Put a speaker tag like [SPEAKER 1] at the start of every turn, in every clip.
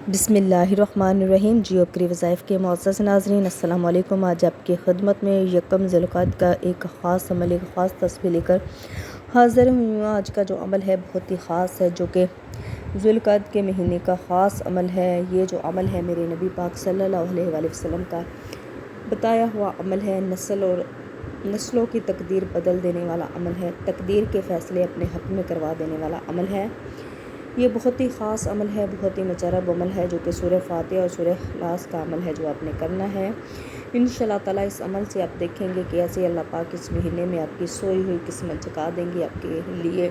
[SPEAKER 1] بسم اللہ الرحمن الرحیم۔ جیو اپری وظائف کے معزز ناظرین، السلام علیکم۔ آج آپ کی خدمت میں یکم ذی القعدہ کا ایک خاص عمل، ایک خاص تصویر لے کر حاضر ہوں۔ آج کا جو عمل ہے بہت ہی خاص ہے، جو کہ ذی القعدہ کے مہینے کا خاص عمل ہے۔ یہ جو عمل ہے میرے نبی پاک صلی اللہ علیہ وآلہ وسلم کا بتایا ہوا عمل ہے، نسلوں کی تقدیر بدل دینے والا عمل ہے، تقدیر کے فیصلے اپنے حق میں کروا دینے والا عمل ہے۔ یہ بہت ہی خاص عمل ہے، بہت ہی مجرب عمل ہے، جو کہ سورہ فاتحہ اور سورہ اخلاص کا عمل ہے، جو آپ نے کرنا ہے۔ انشاءاللہ تعالیٰ اس عمل سے آپ دیکھیں گے کہ ایسے اللہ پاک اس مہینے میں آپ کی سوئی ہوئی قسمت جگا دیں گے آپ کے لیے،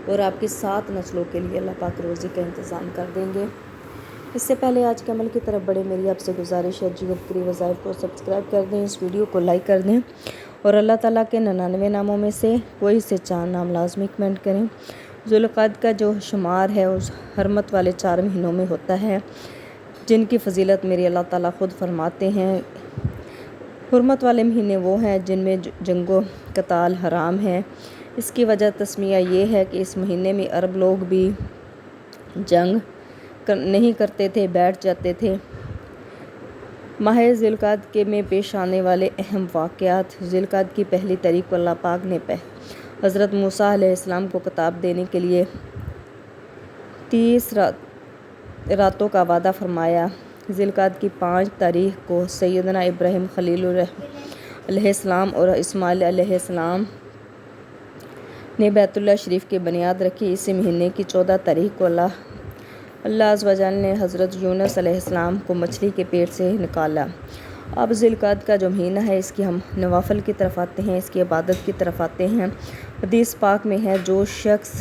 [SPEAKER 1] اور آپ کی 7 نسلوں کے لیے اللہ پاک روزی کا انتظام کر دیں گے۔ اس سے پہلے آج کے عمل کی طرف بڑھے، میری آپ سے گزارش ہے جیو اپری وظائف کو سبسکرائب کر دیں، اس ویڈیو کو لائک کر دیں، اور اللہ تعالیٰ کے 99 ناموں میں سے کوئی سے 4 نام لازمی کمنٹ کریں۔ ذی القعدہ کا جو شمار ہے اس حرمت والے 4 مہینوں میں ہوتا ہے، جن کی فضیلت میرے اللہ تعالیٰ خود فرماتے ہیں۔ حرمت والے مہینے وہ ہیں جن میں جنگ و قتال حرام ہے۔ اس کی وجہ تسمیہ یہ ہے کہ اس مہینے میں عرب لوگ بھی جنگ نہیں کرتے تھے، بیٹھ جاتے تھے۔ ماہ ذی القعدہ کے میں پیش آنے والے اہم واقعات: ذی القعدہ کی پہلی تاریخ کو اللہ پاک نے حضرت موسیٰ علیہ السلام کو خطاب دینے کے لیے 30 راتوں کا وعدہ فرمایا۔ ذی القعدہ کی 5 تاریخ کو سیدنا ابراہیم خلیل علیہ السلام اور اسماعیل علیہ السلام نے بیت اللہ شریف کی بنیاد رکھی۔ اسی مہینے کی 14 تاریخ کو اللہ عز و جل نے حضرت یونس علیہ السلام کو مچھلی کے پیٹ سے نکالا۔ اب ذی القعدہ کا جو مہینہ ہے، اس کی ہم نوافل کی طرف آتے ہیں، اس کی عبادت کی طرف آتے ہیں۔ حدیث پاک میں ہے، جو شخص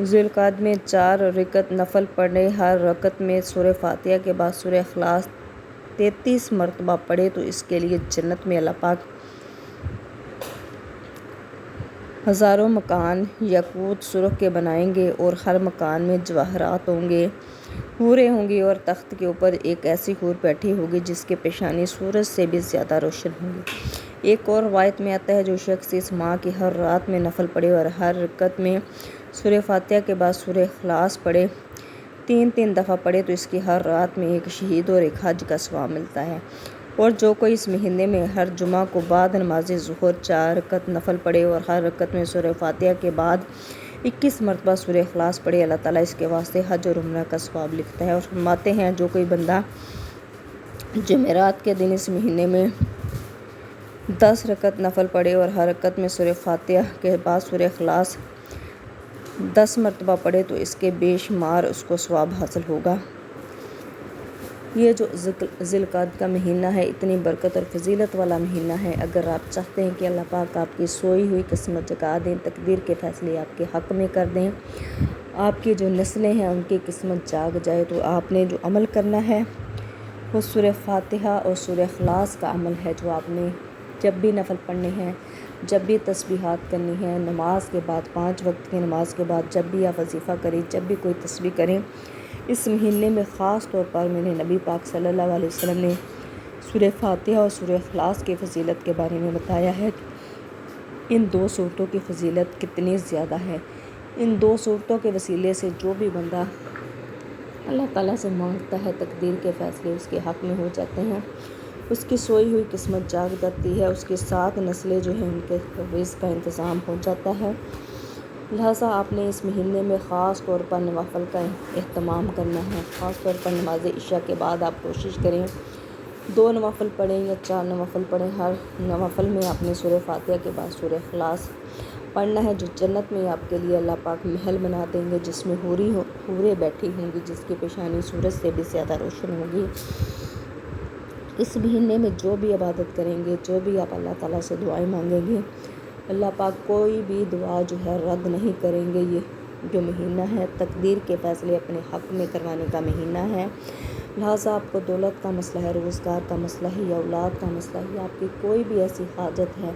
[SPEAKER 1] ذی القعدہ میں 4 رکعت نفل پڑھے، ہر رکعت میں سورہ فاتحہ کے بعد سورہ اخلاص 33 مرتبہ پڑھے، تو اس کے لیے جنت میں اللہ پاک ہزاروں مکان یاقوت سرخ کے بنائیں گے، اور ہر مکان میں جواہرات ہوں گے، حوریں ہوں گی، اور تخت کے اوپر ایک ایسی حور بیٹھی ہوگی جس کے پیشانی سورج سے بھی زیادہ روشن ہوگی۔ ایک اور روایت میں آتا ہے، جو شخص اس ماہ کی ہر رات میں نفل پڑھے اور ہر رکعت میں سورہ فاتحہ کے بعد سورہ اخلاص پڑھے، 3 دفعہ پڑھے، تو اس کی ہر رات میں ایک شہید اور ایک حج کا ثواب ملتا ہے۔ اور جو کوئی اس مہینے میں ہر جمعہ کو بعد نماز ظہر 4 رکعت نفل پڑھے اور ہر رکعت میں سورہ فاتحہ کے بعد 21 مرتبہ سورہ اخلاص پڑھے، اللہ تعالیٰ اس کے واسطے حج اور عمرہ کا ثواب لکھتا ہے۔ اور فرماتے ہیں، جو کوئی بندہ جمعرات کے دن اس مہینے میں 10 رکعت نفل پڑھے اور ہر رکعت میں سورہ فاتحہ کے بعد سورہ اخلاص 10 مرتبہ پڑھے، تو اس کے بے شمار اس کو ثواب حاصل ہوگا۔ یہ جو ذی القعدہ کا مہینہ ہے، اتنی برکت اور فضیلت والا مہینہ ہے۔ اگر آپ چاہتے ہیں کہ اللہ پاک آپ کی سوئی ہوئی قسمت جگا دیں، تقدیر کے فیصلے آپ کے حق میں کر دیں، آپ کی جو نسلیں ہیں ان کی قسمت جاگ جائے، تو آپ نے جو عمل کرنا ہے وہ سورہ فاتحہ اور سورہ اخلاص کا عمل ہے، جو آپ نے جب بھی نفل پڑھنے ہیں، جب بھی تسبیحات کرنی ہے، نماز کے بعد 5 وقت کی نماز کے بعد جب بھی آپ وظیفہ کریں، جب بھی کوئی تسبیح کریں، اس مہینے میں خاص طور پر میرے نبی پاک صلی اللہ علیہ وسلم نے سورہ فاتحہ اور سورہ اخلاص کی فضیلت کے بارے میں بتایا ہے۔ ان 2 سورتوں کی فضیلت کتنی زیادہ ہے۔ ان 2 سورتوں کے وسیلے سے جو بھی بندہ اللہ تعالیٰ سے مانگتا ہے، تقدیر کے فیصلے اس کے حق میں ہو جاتے ہیں، اس کی سوئی ہوئی قسمت جاگ جاتی ہے، اس کی 7 نسلیں جو ہیں ان کے رزق کا انتظام ہو جاتا ہے۔ لہٰذا آپ نے اس مہینے میں خاص طور پر نوافل کا اہتمام کرنا ہے۔ خاص طور پر نماز عشاء کے بعد آپ کوشش کریں 2 نوافل پڑھیں یا 4 نوافل پڑھیں، ہر نوافل میں آپ نے سورہ فاتحہ کے بعد سورہ اخلاص پڑھنا ہے، جو جنت میں آپ کے لیے اللہ پاک محل بنا دیں گے، جس میں حوریں بیٹھی ہوں گی، جس کی پیشانی سورج سے بھی زیادہ روشن ہوگی۔ اس مہینے میں جو بھی عبادت کریں گے، جو بھی آپ اللہ تعالیٰ سے دعائیں مانگیں گے، اللہ پاک کوئی بھی دعا جو ہے رد نہیں کریں گے۔ یہ جو مہینہ ہے، تقدیر کے فیصلے اپنے حق میں کروانے کا مہینہ ہے۔ لہٰذا آپ کو دولت کا مسئلہ ہے، روزگار کا مسئلہ ہے، یا اولاد کا مسئلہ ہے، یا آپ کی کوئی بھی ایسی حاجت ہے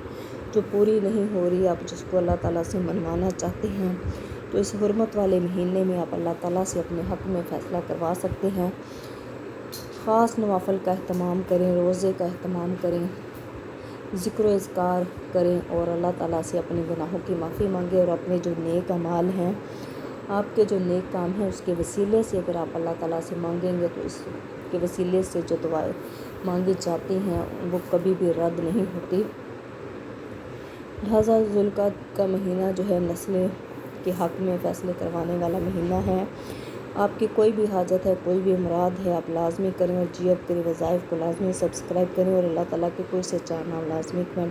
[SPEAKER 1] جو پوری نہیں ہو رہی، آپ جس کو اللہ تعالیٰ سے منوانا چاہتے ہیں، تو اس حرمت والے مہینے میں آپ اللہ تعالیٰ سے اپنے حق میں فیصلہ کروا سکتے ہیں۔ خاص نوافل کا اہتمام کریں، روزے کا اہتمام کریں، ذکر و اذکار کریں، اور اللہ تعالیٰ سے اپنے گناہوں کی معافی مانگیں، اور اپنے جو نیک اعمال ہیں آپ کے جو نیک کام ہیں اس کے وسیلے سے اگر آپ اللہ تعالیٰ سے مانگیں گے تو اس کے وسیلے سے جو دعائیں مانگی جاتی ہیں وہ کبھی بھی رد نہیں ہوتی۔ لہٰذا ذوالقعدہ کا مہینہ جو ہے نسلیں کے حق میں فیصلے کروانے والا مہینہ ہے۔ آپ کی کوئی بھی حاجت ہے، کوئی بھی مراد ہے، آپ لازمی کریں اور جی اب کریں وظائف کو لازمی سبسکرائب کریں اور اللہ تعالیٰ کے کوئی سے چار نام لازمی کمنٹ